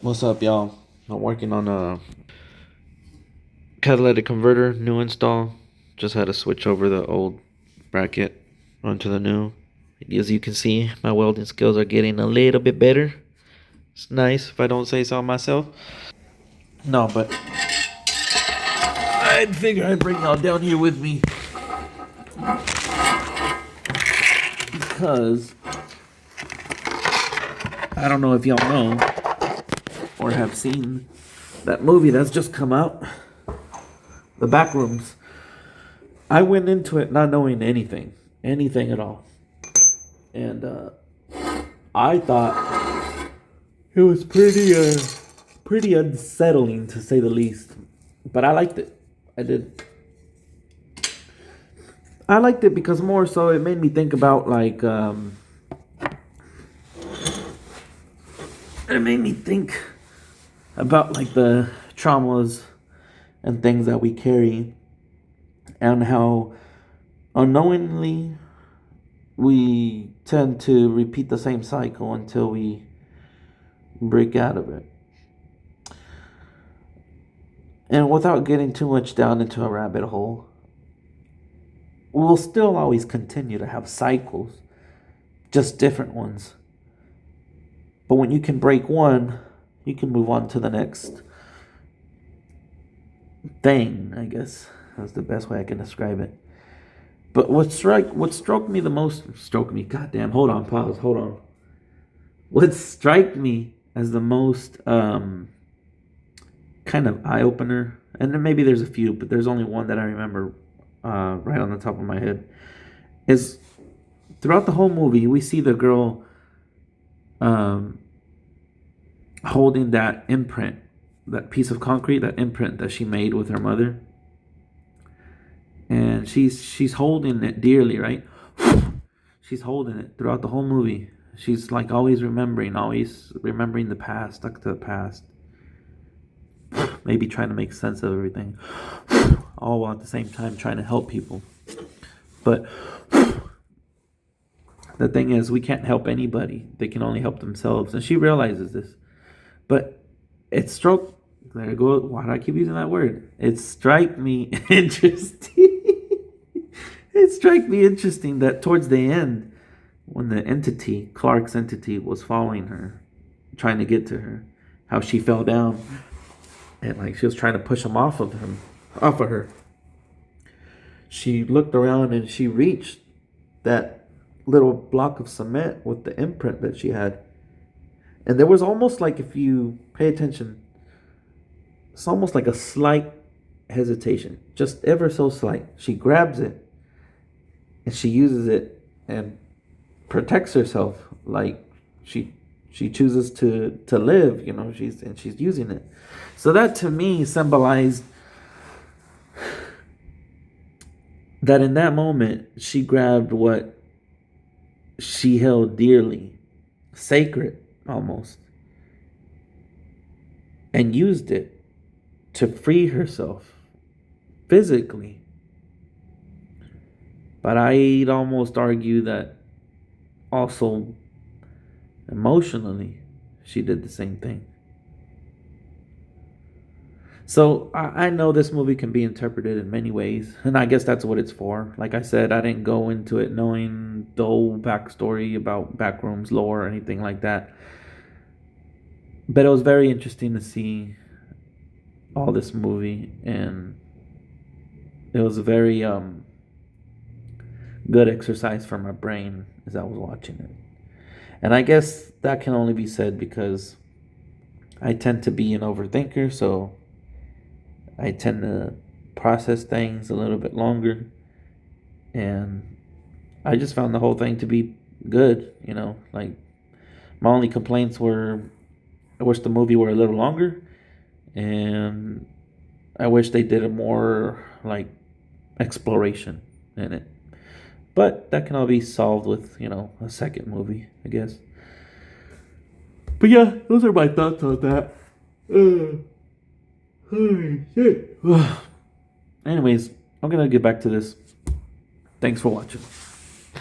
What's up, y'all? I'm working on a catalytic converter, new install. Just had to switch over the old bracket onto the new. As you can see, my welding skills are getting a little bit better. It's nice if I don't say so myself. No, but I'd figure I'd bring y'all down here with me because I don't know if y'all know or have seen that movie that's just come out, The Backrooms. I went into it not knowing anything at all. And I thought it was pretty unsettling, to say the least. But I liked it. I did. I liked it because more so it made me think about it made me think about the traumas and things that we carry, and how unknowingly we tend to repeat the same cycle until we break out of it. And without getting too much down into a rabbit hole, we'll still always continue to have cycles, just different ones. But when you can break one, you can move on to the next thing, I guess. That's the best way I can describe it. But what struck me the most, goddamn, hold on. What struck me as the most kind of eye opener, and then maybe there's a few, but there's only one that I remember right on the top of my head, is throughout the whole movie we see the girl holding that imprint, that piece of concrete, that imprint that she made with her mother. And she's holding it dearly, right? She's holding it throughout the whole movie. She's always remembering the past, stuck to the past. Maybe trying to make sense of everything. All while at the same time trying to help people. But the thing is, we can't help anybody. They can only help themselves. And she realizes this. But it struck, there I go, why do I keep using that word? It struck me interesting. It struck me interesting that towards the end, when the entity, Clark's entity, was following her, trying to get to her, how she fell down. And she was trying to push him off of her. She looked around and she reached that little block of cement with the imprint that she had. And there was almost if you pay attention, it's almost like a slight hesitation, just ever so slight. She grabs it and she uses it and protects herself, she chooses to live, she's using it. So that to me symbolized that in that moment she grabbed what she held dearly, sacred almost, and used it to free herself physically. But I'd almost argue that also emotionally she did the same thing. So I know this movie can be interpreted in many ways, and I guess that's what it's for. Like I said, I didn't go into it knowing the whole backstory about Backrooms lore or anything like that. But it was very interesting to see all this movie, and it was a very good exercise for my brain as I was watching it. And I guess that can only be said because I tend to be an overthinker, so I tend to process things a little bit longer. And I just found the whole thing to be good, my only complaints were I wish the movie were a little longer, and I wish they did a more exploration in it. But that can all be solved with, a second movie, I guess. But yeah, those are my thoughts on that. Holy shit. Anyways, I'm gonna get back to this. Thanks for watching.